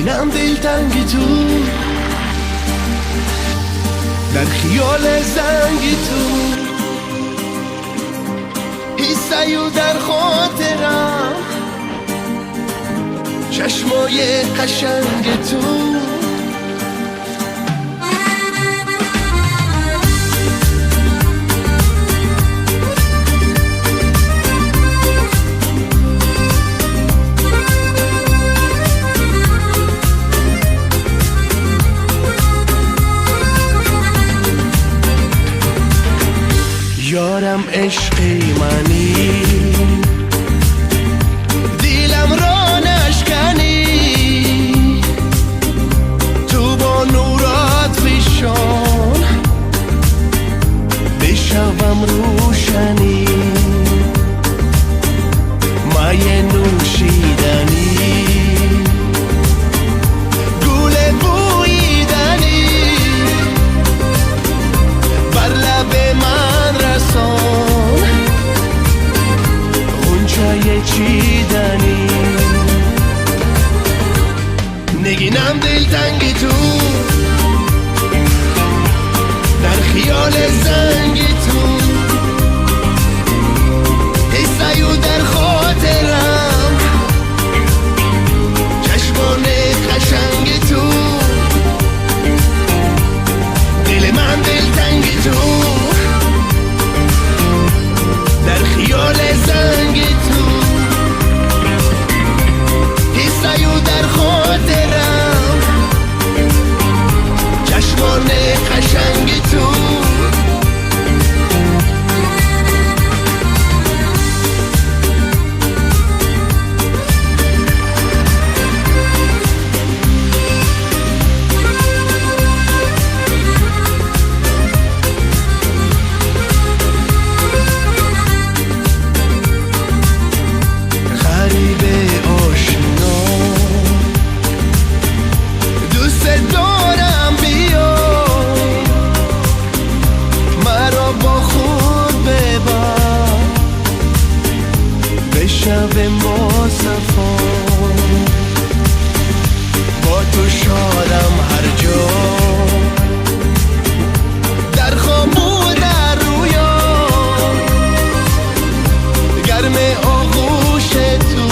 نگینم دلتنگی تو، در خیال زنگی تو، حسیو در خاطرم، چشمای قشنگ تو. یارم عشقی منی، دیلم را نشکنی، تو با نورات فشان بشوم روشنی، مایه نوشیدنی، گل بویدنی، بر لب من رسان غنچه چیدنی. نگینم دلتنگی تو، در خیال زنگی تو، حسیو در خاطرم، چشمان قشنگ تو. دل من دلتنگی تو، در خیال زنگی تو، حسیو در خاطرم، چشمان قشنگ تو. شب ما صفا با تو شادم هر جا، در خواب و در رویا، گرم آغوش تو،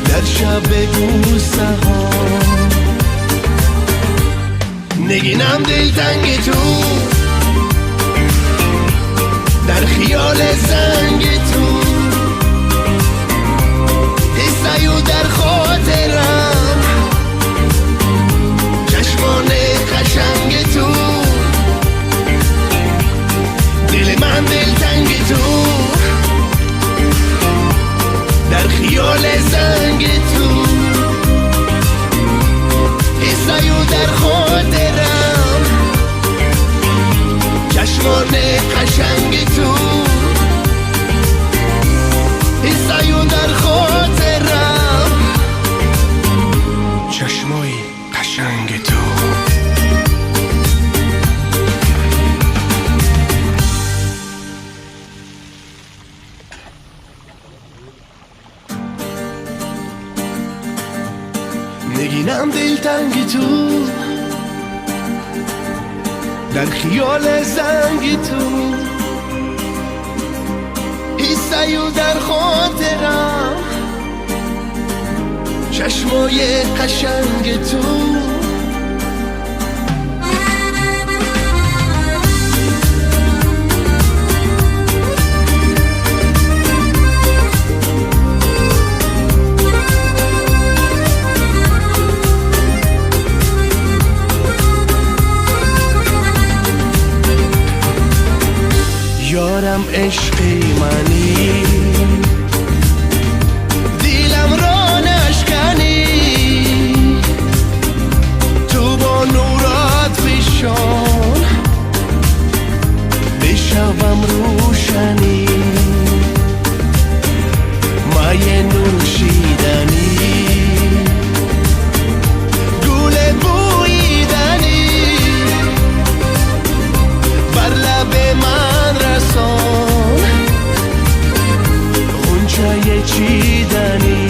در شب بوسه ها. نگینم دلتنگی تو، در خیال زنگ تو، حسیو در خاطرم، چشمان قشنگ تو. دل من دلتنگی تو، در خیال زنگ تو، حسیو در خاطرم، چشمان قشنگ تو، حسیو در خاطرم، چشمای قشنگ تو. نگینم دلتنگی تو، در خیال زنگی تو، حسیو در خاطرم، چشمای قشنگ تو. یارم عشقی منی، دیلم را نشکنی، تو با نورات فشان بشوم روشنی، مایه نوشیدنی، گل بویدنی، بر لب من رسان غنچه چیدنی.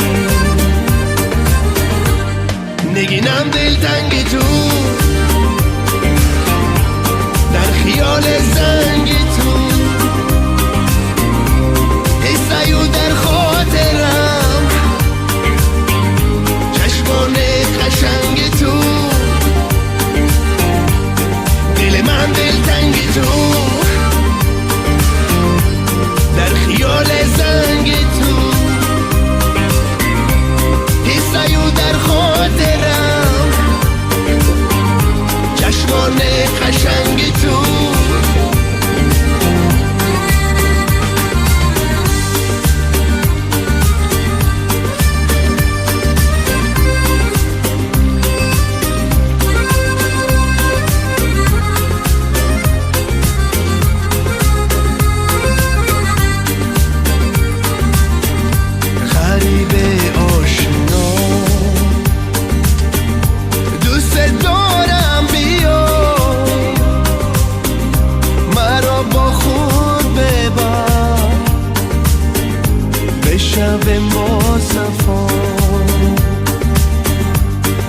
شب با صفا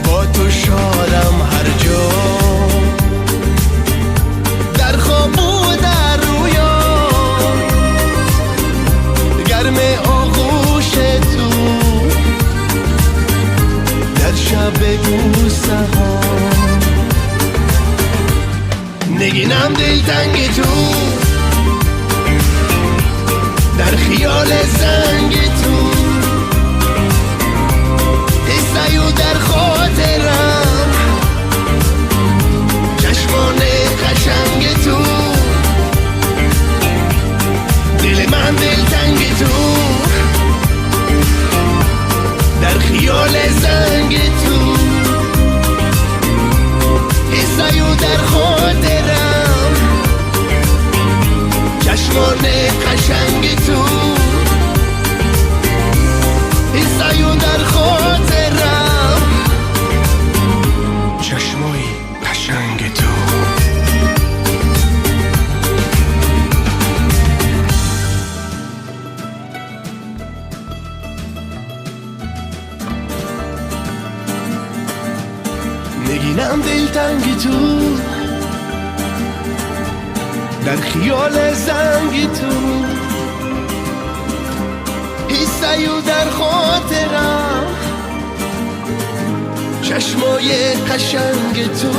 با تو شادم هر جا در خواب و در رویا گرم آغوش تو در شب بوسه ها نگینم دلتنگ تو در خیال زنگ تو حسیو در خاطرم چشمان قشنگ تو دل من دلتنگ تو در خیال زنگ تو حسیو در خاطرم چشمان قشنگ تو حسیو در خاطرم چشمای قشنگ تو نگینم دلتنگ تو در خیال زنگ تو حسیو در خاطرم چشمای قشنگ تو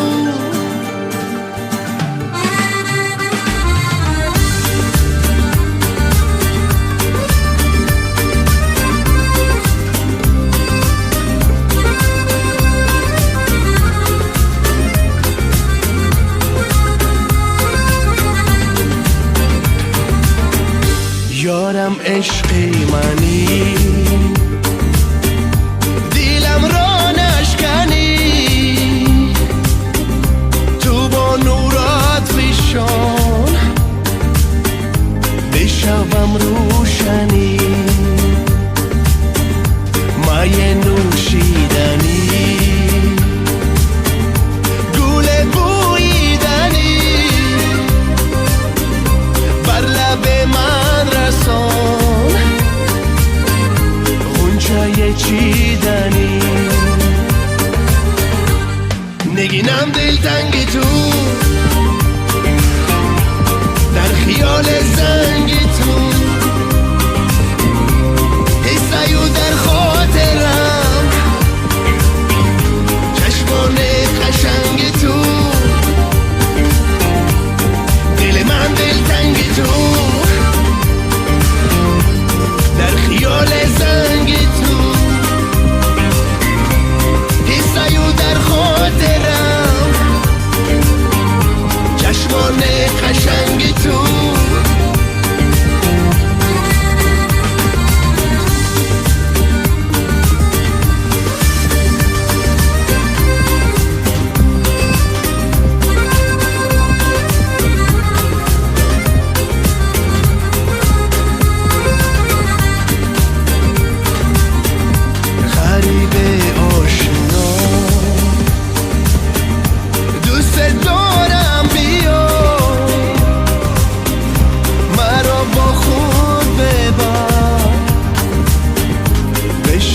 یارم عشقی منی دیلم را نشکنی تو با نورات فشان بشوم روشنی مایه نوشیدنی گل بویدنی بر لب من رسان غنچه چیدنی نگینم دلتنگ تو در خیال زنگ تو حسیو در خاطرم چشمان قشنگ تو دل من دلتنگ تو در خیال زنگ تو حسیو در خاطرم چشمان قشنگ تو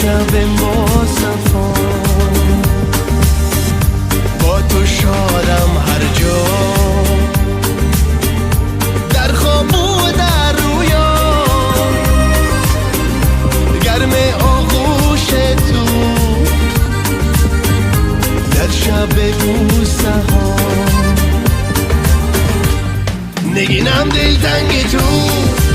شب با صفا با تو شادم هر جا در خواب و در رویا گرم آغوش تو در شب بوسه ها نگینم دلتنگ تو